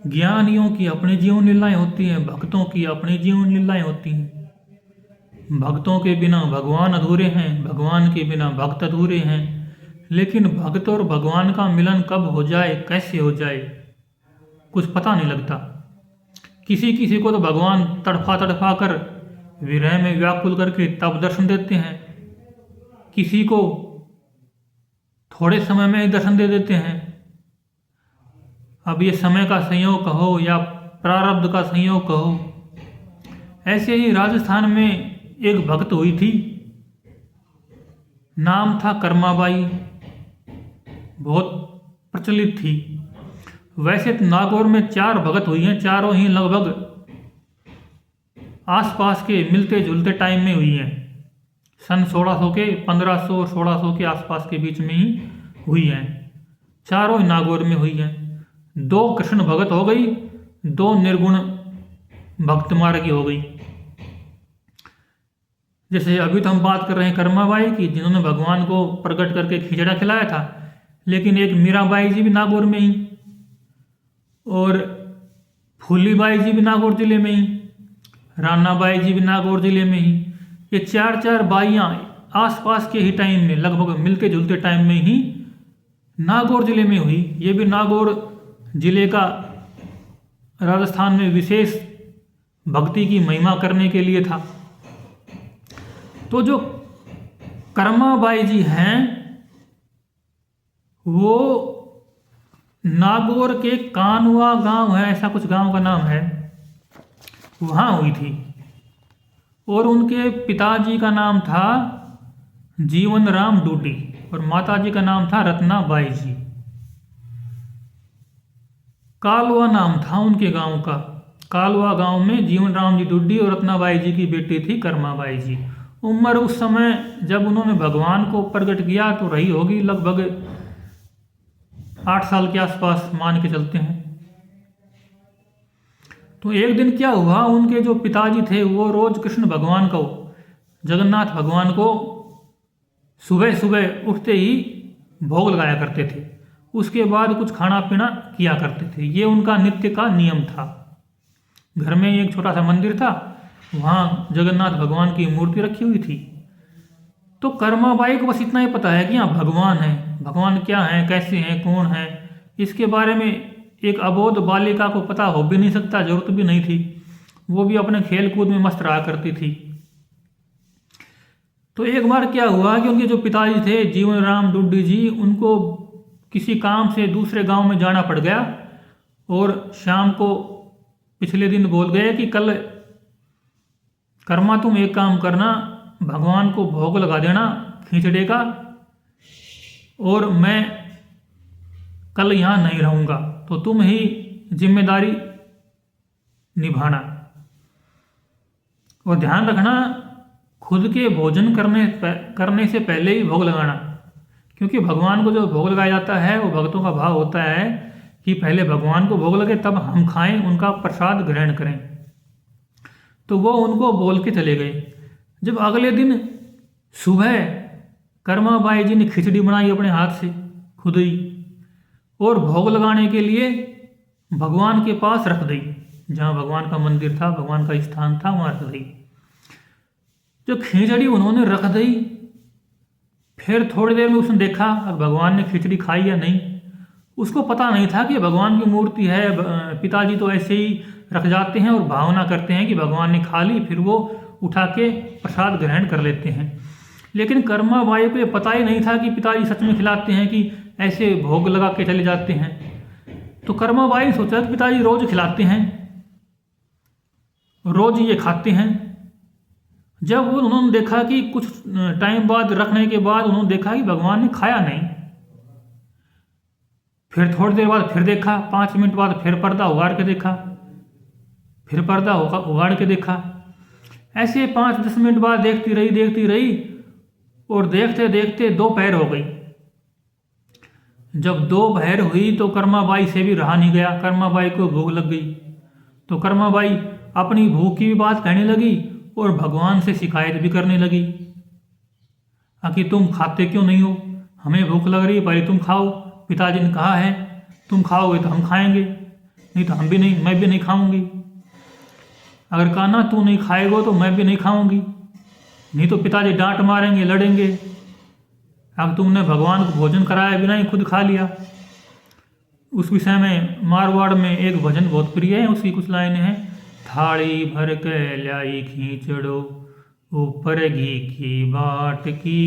ज्ञानियों की अपनी जीवन लीलाएं होती हैं, भक्तों की अपनी जीवन लीलाएं होती हैं। भक्तों के बिना भगवान अधूरे हैं, भगवान के बिना भक्त अधूरे हैं। लेकिन भक्त और भगवान का मिलन कब हो जाए, कैसे हो जाए, कुछ पता नहीं लगता। किसी किसी को तो भगवान तड़फा तड़फा कर विरह में व्याकुल करके तब दर्शन देते हैं, किसी को थोड़े समय में ही दर्शन दे देते हैं। अब ये समय का संयोग कहो या प्रारब्ध का संयोग कहो। ऐसे ही राजस्थान में एक भक्त हुई थी, नाम था कर्माबाई, बहुत प्रचलित थी। वैसे तो नागौर में 4 भगत हुई हैं, चारों ही लगभग आसपास के मिलते जुलते टाइम में हुई हैं। सन 1600 के 1500 और 1600 के आसपास के बीच में ही हुई हैं। चारों ही नागौर में हुई हैं। 2 कृष्ण भगत हो गई, 2 निर्गुण भक्त मार्गी हो गई। जैसे अभी तो हम बात कर रहे हैं कर्माबाई की, जिन्होंने भगवान को प्रकट करके खिचड़ा खिलाया था। लेकिन एक मीराबाई जी भी नागौर में ही, और फूलीबाई जी भी नागौर जिले में ही, रानाबाई जी भी नागौर जिले में ही। ये 4 बाइयाँ आसपास के ही टाइम में, लगभग मिलते जुलते टाइम में ही नागौर जिले में हुई। ये भी नागौर जिले का राजस्थान में विशेष भक्ति की महिमा करने के लिए था। तो जो कर्माबाई जी हैं वो नागौर के कानवा गांव है, ऐसा कुछ गांव का नाम है, वहाँ हुई थी। और उनके पिताजी का नाम था जीवन राम डूडी और माताजी का नाम था रत्नाबाई जी। कालवा नाम था उनके गांव का। कालवा गांव में जीवन राम जी डूडी और रत्नाबाई जी की बेटी थी कर्माबाई जी। उम्र उस समय जब उन्होंने भगवान को प्रकट किया तो रही होगी लगभग 8 साल के आसपास, मान के चलते हैं। तो एक दिन क्या हुआ, उनके जो पिताजी थे वो रोज कृष्ण भगवान को, जगन्नाथ भगवान को सुबह सुबह उठते ही भोग लगाया करते थे। उसके बाद कुछ खाना पीना किया करते थे। ये उनका नित्य का नियम था। घर में एक छोटा सा मंदिर था, वहाँ जगन्नाथ भगवान की मूर्ति रखी हुई थी। तो कर्माबाई को बस इतना ही पता है कि यहाँ भगवान है, भगवान क्या है, कैसे हैं, कौन है, इसके बारे में एक अबोध बालिका को पता हो भी नहीं सकता, जरूरत भी नहीं थी। वो भी अपने खेल कूद में मस्त रहा करती थी। तो एक बार क्या हुआ कि उनके जो पिताजी थे जीवन राम डुड्डी जी, उनको किसी काम से दूसरे गांव में जाना पड़ गया और शाम को पिछले दिन बोल गए कि कल कर्मा तुम एक काम करना, भगवान को भोग लगा देना खिचड़े का, और मैं कल यहाँ नहीं रहूँगा, तो तुम ही जिम्मेदारी निभाना। और ध्यान रखना, खुद के भोजन करने से पहले ही भोग लगाना, क्योंकि भगवान को जो भोग लगाया जाता है वो भक्तों का भाव होता है कि पहले भगवान को भोग लगे तब हम खाएं, उनका प्रसाद ग्रहण करें। तो वो उनको बोल के चले गए। जब अगले दिन सुबह कर्माबाई जी ने खिचड़ी बनाई अपने हाथ से खुद ही, और भोग लगाने के लिए भगवान के पास रख दी, जहाँ भगवान का मंदिर था, भगवान का स्थान था, वहाँ रख दी। जो खिचड़ी उन्होंने रख दी, फिर थोड़ी देर में उसने देखा अब भगवान ने खिचड़ी खाई या नहीं। उसको पता नहीं था कि भगवान की मूर्ति है। पिताजी तो ऐसे ही रख जाते हैं और भावना करते हैं कि भगवान ने खा ली, फिर वो उठा के प्रसाद ग्रहण कर लेते हैं। लेकिन कर्माबाई को ये पता ही नहीं था कि पिताजी सच में खिलाते हैं कि ऐसे भोग लगा के चले जाते हैं। तो कर्माबाई ने सोचा कि पिताजी रोज खिलाते हैं, रोज ये खाते हैं। जब उन्होंने देखा कि कुछ टाइम बाद रखने के बाद उन्होंने देखा कि भगवान ने खाया नहीं, फिर थोड़ी देर बाद फिर देखा, 5 मिनट बाद फिर पर्दा उगाड़ के देखा, फिर पर्दा उगाड़ के देखा। ऐसे 5-10 मिनट बाद देखती रही और देखते देखते दोपहर हो गई। जब दोपहर हुई तो कर्माबाई से भी रहा नहीं गया, कर्माबाई को भूख लग गई। तो कर्माबाई अपनी भूख की भी बात कहने लगी और भगवान से शिकायत भी करने लगी कि तुम खाते क्यों नहीं हो, हमें भूख लग रही है, पहले तुम खाओ, पिताजी ने कहा है तुम खाओगे तो हम खाएंगे, नहीं तो मैं भी नहीं खाऊंगी। अगर कहा ना तू नहीं खाएगा तो मैं भी नहीं खाऊंगी, नहीं तो पिताजी डांट मारेंगे, लड़ेंगे। अब तुमने भगवान को भोजन कराया बिना ही खुद खा लिया। उस विषय में मारवाड़ में एक भजन बहुत प्रिय है, उसकी कुछ लाइनें हैं। थाली भर के लाई खींचड़ो, ऊपर घी की बाट की,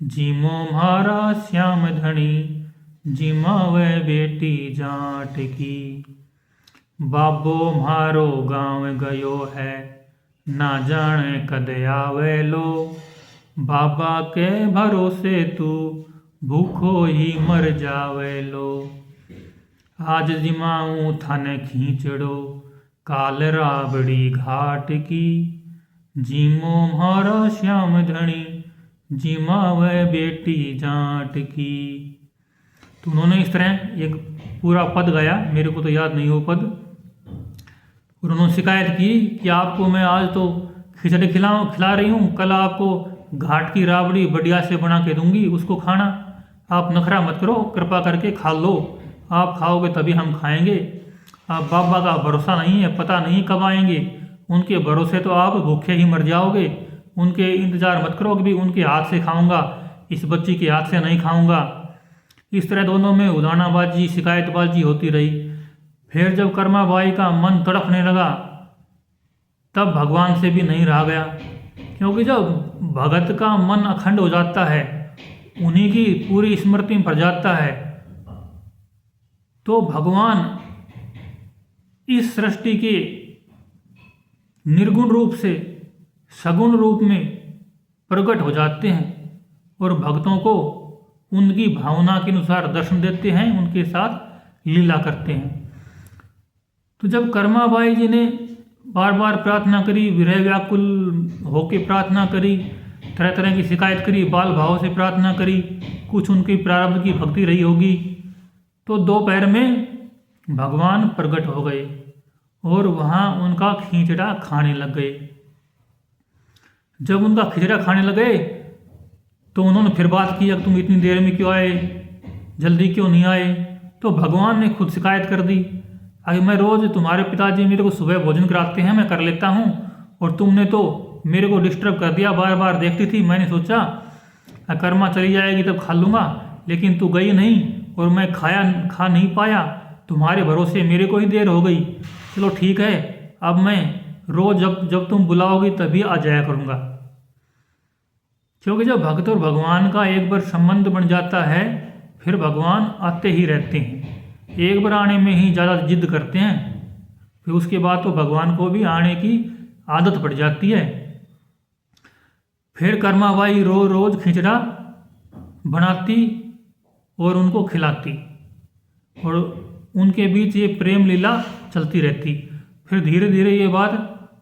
जिमो म्हारा श्याम धनी, जिमा वे बेटी जाट की। बाबो म्हारो गाँव गयो है, ना जाने कद आवे लो, बाबा के भरोसे तू भूखो ही मर जावे लो। आज जिमाऊं थाने खींचड़ो, काल राबड़ी घाट की, जिमो म्हारा श्याम धनी, जिमा वे बेटी जाट की। तो उन्होंने इस तरह एक पूरा पद गाया, मेरे को तो याद नहीं वो पद। और उन्होंने शिकायत की कि आपको मैं आज तो खिचड़ी खिला रही हूँ, कल आपको घाट की राबड़ी बढ़िया से बना के दूंगी, उसको खाना। आप नखरा मत करो, कृपा करके खा लो, आप खाओगे तभी हम खाएंगे। आप बाबा का भरोसा नहीं है, पता नहीं कब आएंगे, उनके भरोसे तो आप भूखे ही मर जाओगे। उनके इंतज़ार मत करो कि भी उनके हाथ से खाऊंगा, इस बच्ची के हाथ से नहीं खाऊंगा। इस तरह दोनों में उदानाबाजी, शिकायतबाजी होती रही। फिर जब कर्माबाई का मन तड़पने लगा, तब भगवान से भी नहीं रहा गया, क्योंकि जब भगत का मन अखंड हो जाता है, उन्हीं की पूरी स्मृति में भर जाता है, तो भगवान इस सृष्टि के निर्गुण रूप से सगुण रूप में प्रकट हो जाते हैं और भक्तों को उनकी भावना के अनुसार दर्शन देते हैं, उनके साथ लीला करते हैं। तो जब कर्माबाई जी ने बार बार प्रार्थना करी, विरह व्याकुल होके प्रार्थना करी, तरह तरह की शिकायत करी, बाल भाव से प्रार्थना करी, कुछ उनकी प्रारब्ध की भक्ति रही होगी, तो दोपहर में भगवान प्रकट हो गए और वहाँ उनका खींचड़ा खाने लग गए। जब उनका खिचड़ा खाने लगे तो उन्होंने फिर बात की, अब तुम इतनी देर में क्यों आए, जल्दी क्यों नहीं आए। तो भगवान ने खुद शिकायत कर दी, अरे मैं रोज़ तुम्हारे पिताजी मेरे को सुबह भोजन कराते हैं, मैं कर लेता हूँ, और तुमने तो मेरे को डिस्टर्ब कर दिया, बार बार देखती थी। मैंने सोचा कर्मा चली जाएगी तब खा लूँगा, लेकिन तू गई नहीं और मैं खा नहीं पाया, तुम्हारे भरोसे मेरे को ही देर हो गई। चलो ठीक है, अब मैं रोज़ जब तुम बुलाओगी तभी आ जाया करूँगा। क्योंकि जब भक्त और भगवान का एक बार संबंध बन जाता है, फिर भगवान आते ही रहते हैं। एक बार आने में ही ज़्यादा जिद करते हैं, फिर उसके बाद तो भगवान को भी आने की आदत पड़ जाती है। फिर कर्माबाई रोज़ खिचड़ा बनाती और उनको खिलाती, और उनके बीच ये प्रेम लीला चलती रहती। फिर धीरे धीरे ये बात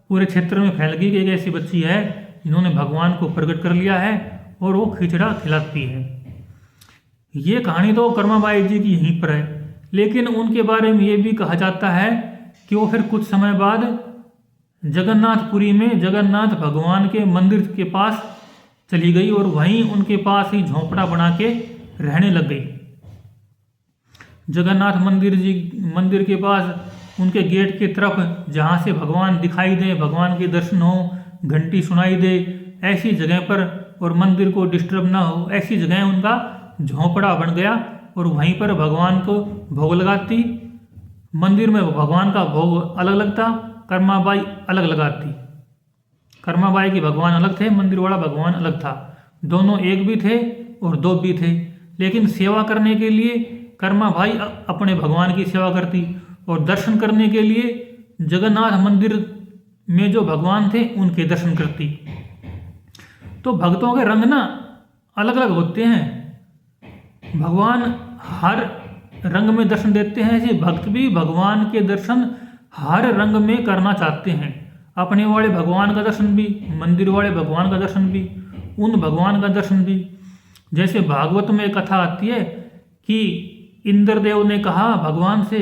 पूरे क्षेत्र में फैल गई कि एक ऐसी बच्ची है जिन्होंने भगवान को प्रकट कर लिया है और वो खिचड़ा खिलाती है। ये कहानी तो कर्माबाई जी की यहीं पर है, लेकिन उनके बारे में ये भी कहा जाता है कि वो फिर कुछ समय बाद जगन्नाथपुरी में जगन्नाथ भगवान के मंदिर के पास चली गई और वहीं उनके पास ही झोंपड़ा बना के रहने लग गई। जगन्नाथ मंदिर के पास उनके गेट की तरफ जहाँ से भगवान दिखाई दे, भगवान के दर्शन हो, घंटी सुनाई दे, ऐसी जगह पर, और मंदिर को डिस्टर्ब ना हो, ऐसी जगह उनका झोंपड़ा बन गया और वहीं पर भगवान को भोग लगाती। मंदिर में भगवान का भोग अलग लगता, कर्माबाई अलग लगाती। कर्माबाई के भगवान अलग थे, मंदिर वाला भगवान अलग था। दोनों एक भी थे और दो भी थे, लेकिन सेवा करने के लिए कर्माबाई अपने भगवान की सेवा करती और दर्शन करने के लिए जगन्नाथ मंदिर में जो भगवान थे उनके दर्शन करती। तो भक्तों के रंग ना अलग अलग होते हैं। भगवान हर रंग में दर्शन देते हैं, ऐसे भक्त भी भगवान के दर्शन हर रंग में करना चाहते हैं। अपने वाले भगवान का दर्शन भी, मंदिर वाले भगवान का दर्शन भी, उन भगवान का दर्शन भी। जैसे भागवत में कथा आती है कि इंद्रदेव ने कहा भगवान से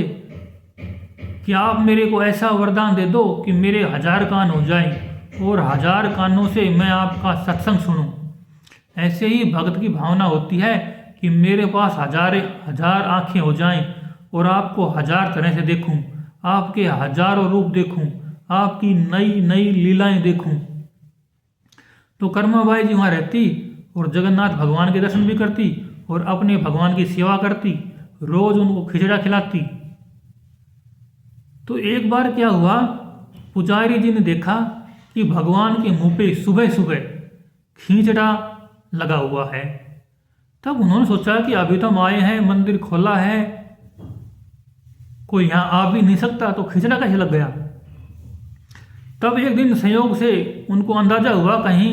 कि आप मेरे को ऐसा वरदान दे दो कि मेरे 1000 कान हो जाएं और 1000 कानों से मैं आपका सत्संग सुनूं। ऐसे ही भक्त की भावना होती है कि मेरे पास 1000 आँखें हो जाएं और आपको हजार तरह से देखूं, आपके हजारों रूप देखूं, आपकी नई नई लीलाएं देखूं। तो कर्माबाई जी वहाँ रहती और जगन्नाथ भगवान के दर्शन भी करती और अपने भगवान की सेवा करती, रोज उनको खिचड़ा खिलाती। तो एक बार क्या हुआ, पुजारी जी ने देखा कि भगवान के मुंह पे सुबह सुबह खींचड़ा लगा हुआ है। तब उन्होंने सोचा कि अभी तो हम आए हैं, मंदिर खोला है, कोई यहाँ आ भी नहीं सकता, तो खिचड़ा कैसे लग गया। तब एक दिन संयोग से उनको अंदाजा हुआ कहीं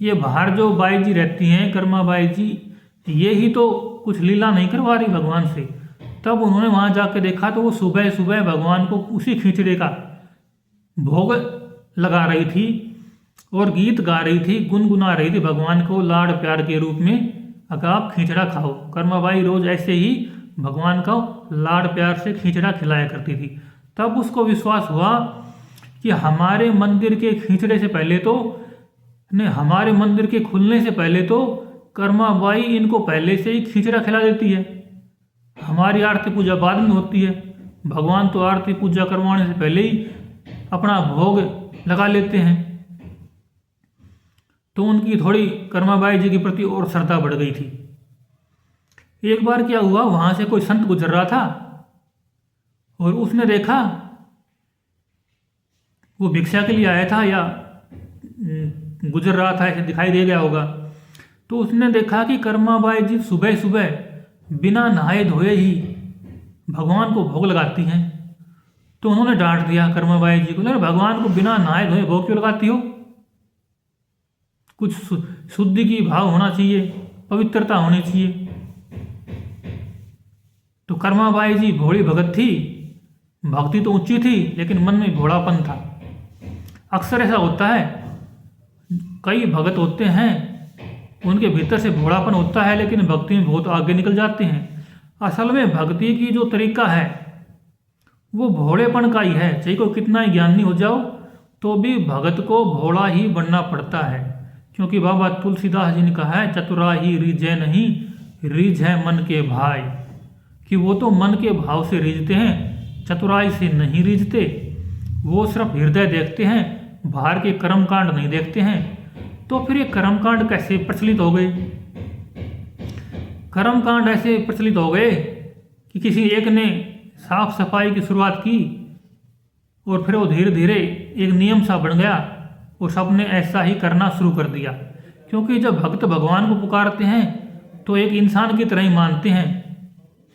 ये बाहर जो बाई जी रहती हैं, कर्मा बाई जी, ये ही तो कुछ लीला नहीं करवा रही भगवान से। तब उन्होंने वहाँ जाकर देखा तो वो सुबह सुबह भगवान को उसी खिचड़े का भोग लगा रही थी और गीत गा रही थी, गुनगुना रही थी भगवान को लाड़ प्यार के रूप में, अगर आप खिचड़ा खाओ। कर्माबाई रोज ऐसे ही भगवान को लाड़ प्यार से खिचड़ा खिलाया करती थी। तब उसको विश्वास हुआ कि हमारे मंदिर के खिचड़े से पहले तो हमारे मंदिर के खुलने से पहले तो कर्माबाई इनको पहले से ही खिचड़ा खिला देती है। हमारी आरती पूजा बाद में होती है, भगवान तो आरती पूजा करवाने से पहले ही अपना भोग लगा लेते हैं। तो उनकी थोड़ी कर्माबाई जी के प्रति और श्रद्धा बढ़ गई थी। एक बार क्या हुआ, वहां से कोई संत गुजर रहा था और उसने देखा, वो भिक्षा के लिए आया था या गुजर रहा था, ऐसे दिखाई दे गया होगा। तो उसने देखा कि कर्माबाई जी सुबह सुबह बिना नहाए धोए ही भगवान को भोग लगाती हैं। तो उन्होंने डांट दिया कर्माबाई जी को, अरे भगवान को बिना नहाए धोए भोग क्यों लगाती हो, कुछ शुद्धि की भाव होना चाहिए, पवित्रता होनी चाहिए। तो कर्माबाई जी भोली भगत थी, भक्ति तो ऊंची थी लेकिन मन में भोलापन था। अक्सर ऐसा होता है, कई भगत होते हैं उनके भीतर से भोलापन होता है लेकिन भक्ति में बहुत आगे निकल जाते हैं। असल में भक्ति की जो तरीका है वो भोलेपन का ही है। चाहे कोई कितना ही ज्ञानी हो जाओ तो भी भगत को भोला ही बनना पड़ता है, क्योंकि बाबा तुलसीदास जी ने कहा है, चतुराई रिझे नहीं, रिझ है मन के भाई, कि वो तो मन के भाव से रिझते हैं, चतुराई से नहीं रिझते। वो सिर्फ हृदय देखते हैं, बाहर के कर्मकांड नहीं देखते हैं। तो फिर ये कर्मकांड कैसे प्रचलित हो गए? कर्मकांड ऐसे प्रचलित हो गए कि किसी एक ने साफ सफाई की शुरुआत की और फिर वो धीरे धीरे एक नियम सा बन गया और सबने ऐसा ही करना शुरू कर दिया। क्योंकि जब भक्त भगवान को पुकारते हैं तो एक इंसान की तरह ही मानते हैं।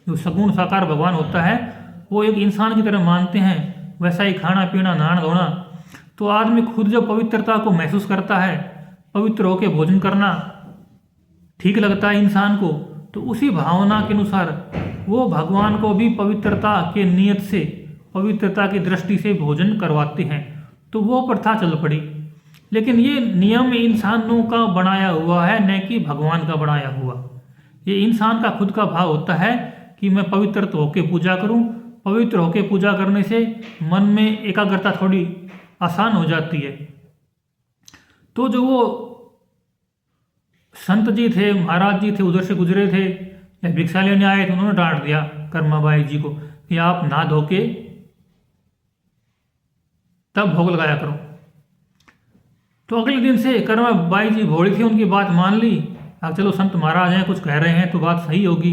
जो सगुण साकार भगवान होता है वो एक इंसान की तरह मानते हैं, वैसा ही खाना पीना नहाना धोना। तो आदमी खुद जब पवित्रता को महसूस करता है, पवित्र होकर भोजन करना ठीक लगता है इंसान को, तो उसी भावना के अनुसार वो भगवान को भी पवित्रता के नियत से, पवित्रता की दृष्टि से भोजन करवाते हैं। तो वो प्रथा चल पड़ी। लेकिन ये नियम इंसानों का बनाया हुआ है, न कि भगवान का बनाया हुआ। ये इंसान का खुद का भाव होता है कि मैं पवित्र होकर पूजा करूं। पवित्र होकर पूजा करने से मन में एकाग्रता थोड़ी आसान हो जाती है। तो जो वो संत जी थे, महाराज जी थे, उधर से गुजरे थे या भिक्षा लेने आए थे, उन्होंने डांट दिया कर्माबाई जी को कि आप नहा धो के तब भोग लगाया करो। तो अगले दिन से कर्माबाई जी भोली थी, उनकी बात मान ली। अब चलो संत महाराज हैं, कुछ कह रहे हैं तो बात सही होगी।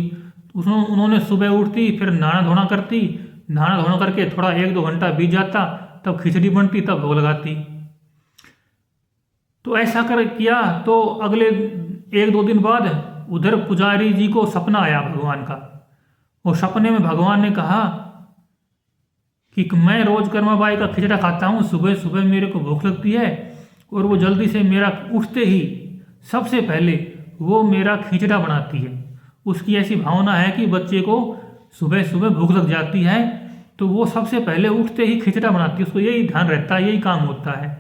उन्होंने सुबह उठती, फिर नहाना धोना करती, नहाना धोना करके थोड़ा 1-2 घंटा बीत जाता, तब खिचड़ी बनती, तब भोग लगाती। तो ऐसा कर किया तो अगले 1-2 दिन बाद उधर पुजारी जी को सपना आया भगवान का। और सपने में भगवान ने कहा कि मैं रोज कर्माबाई का खिचड़ा खाता हूँ, सुबह सुबह मेरे को भूख लगती है और वो जल्दी से मेरा उठते ही सबसे पहले वो मेरा खिचड़ा बनाती है। उसकी ऐसी भावना है कि बच्चे को सुबह सुबह भूख लग जाती है तो वो सबसे पहले उठते ही खिचड़ा बनाती है। उसको यही ध्यान रहता है, यही काम होता है।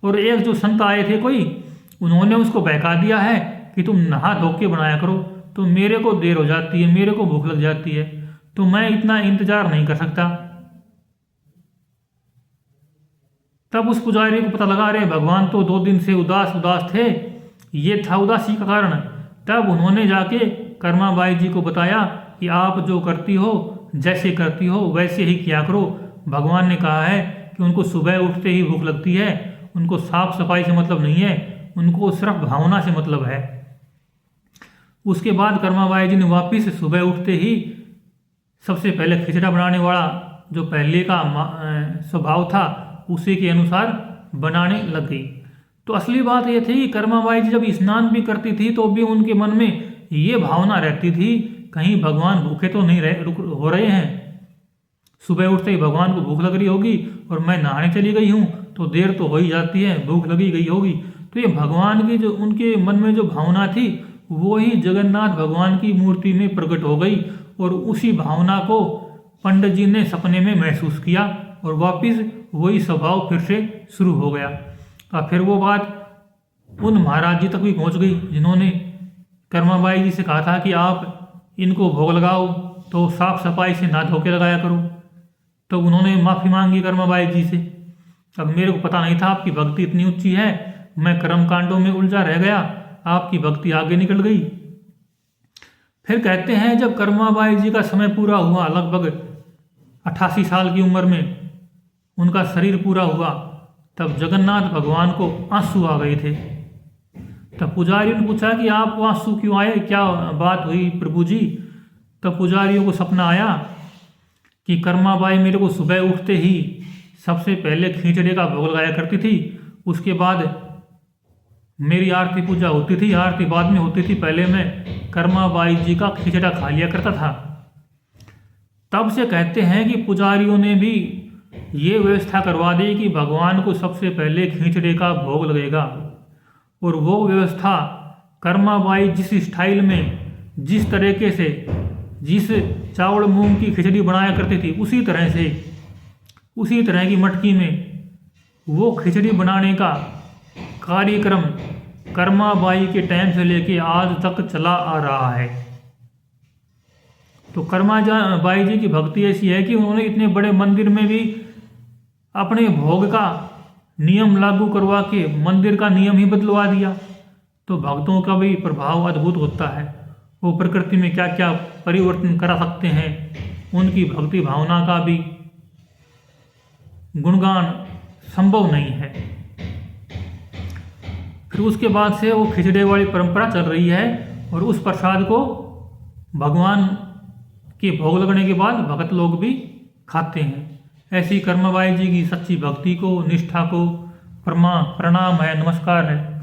और एक जो संत आए थे कोई, उन्होंने उसको बहका दिया है कि तुम नहा धो के बनाया करो, तो मेरे को देर हो जाती है, मेरे को भूख लग जाती है, तो मैं इतना इंतजार नहीं कर सकता। तब उस पुजारी को पता लगा, रहे भगवान तो 2 दिन से उदास थे, ये था उदासी का कारण। तब उन्होंने जाके कर्माबाई जी को बताया कि आप जो करती हो जैसे करती हो वैसे ही किया करो। भगवान ने कहा है कि उनको सुबह उठते ही भूख लगती है, उनको साफ सफाई से मतलब नहीं है, उनको सिर्फ भावना से मतलब है। उसके बाद कर्माबाई जी ने वापिस सुबह उठते ही सबसे पहले खिचड़ा बनाने वाला जो पहले का स्वभाव था उसी के अनुसार बनाने लग गई। तो असली बात यह थी कि कर्माबाई जी जब स्नान भी करती थी तो भी उनके मन में ये भावना रहती थी कहीं भगवान भूखे तो नहीं हो रहे हैं। सुबह उठते ही भगवान को भूख लग रही होगी और मैं नहाने चली गई हूँ तो देर तो हो ही जाती है, भूख लगी गई होगी। तो ये भगवान की जो उनके मन में जो भावना थी वो ही जगन्नाथ भगवान की मूर्ति में प्रकट हो गई और उसी भावना को पंडित जी ने सपने में महसूस किया और वापिस वही स्वभाव फिर से शुरू हो गया। और फिर वो बात उन महाराज जी तक भी पहुंच गई जिन्होंने कर्माबाई जी से कहा था कि आप इनको भोग लगाओ तो साफ सफाई से ना धो के लगाया करो। तो उन्होंने माफ़ी मांगी कर्माबाई जी से। अब मेरे को पता नहीं था आपकी भक्ति इतनी ऊंची है, मैं कर्म कांडों में उलझा रह गया, आपकी भक्ति आगे निकल गई। फिर कहते हैं जब कर्माबाई जी का समय पूरा हुआ, लगभग 88 साल की उम्र में उनका शरीर पूरा हुआ, तब जगन्नाथ भगवान को आंसू आ गए थे। तब पुजारी ने पूछा कि आप आंसू क्यों आए, क्या बात हुई प्रभु जी। तब पुजारियों को सपना आया कि कर्माबाई मेरे को सुबह उठते ही सबसे पहले खींचड़े का भोग लगाया करती थी, उसके बाद मेरी आरती पूजा होती थी, आरती बाद में होती थी, पहले मैं कर्माबाई जी का खींचड़ा खा लिया करता था। तब से कहते हैं कि पुजारियों ने भी ये व्यवस्था करवा दी कि भगवान को सबसे पहले खींचड़े का भोग लगेगा। और वो व्यवस्था कर्माबाई जिस स्टाइल में, जिस तरीके से, जिस चावल मूंग की खिचड़ी बनाया करती थी उसी तरह से, उसी तरह की मटकी में वो खिचड़ी बनाने का कार्यक्रम कर्माबाई के टाइम से लेके आज तक चला आ रहा है। तो कर्माबाई जी की भक्ति ऐसी है कि उन्होंने इतने बड़े मंदिर में भी अपने भोग का नियम लागू करवा के मंदिर का नियम ही बदलवा दिया। तो भक्तों का भी प्रभाव अद्भुत होता है, वो प्रकृति में क्या क्या परिवर्तन करा सकते हैं, उनकी भक्ति भावना का भी गुणगान संभव नहीं है। फिर उसके बाद से वो खिचड़े वाली परंपरा चल रही है और उस प्रसाद को भगवान के भोग लगने के बाद भक्त लोग भी खाते हैं। ऐसी कर्माबाई जी की सच्ची भक्ति को, निष्ठा को प्रणाम है, नमस्कार है।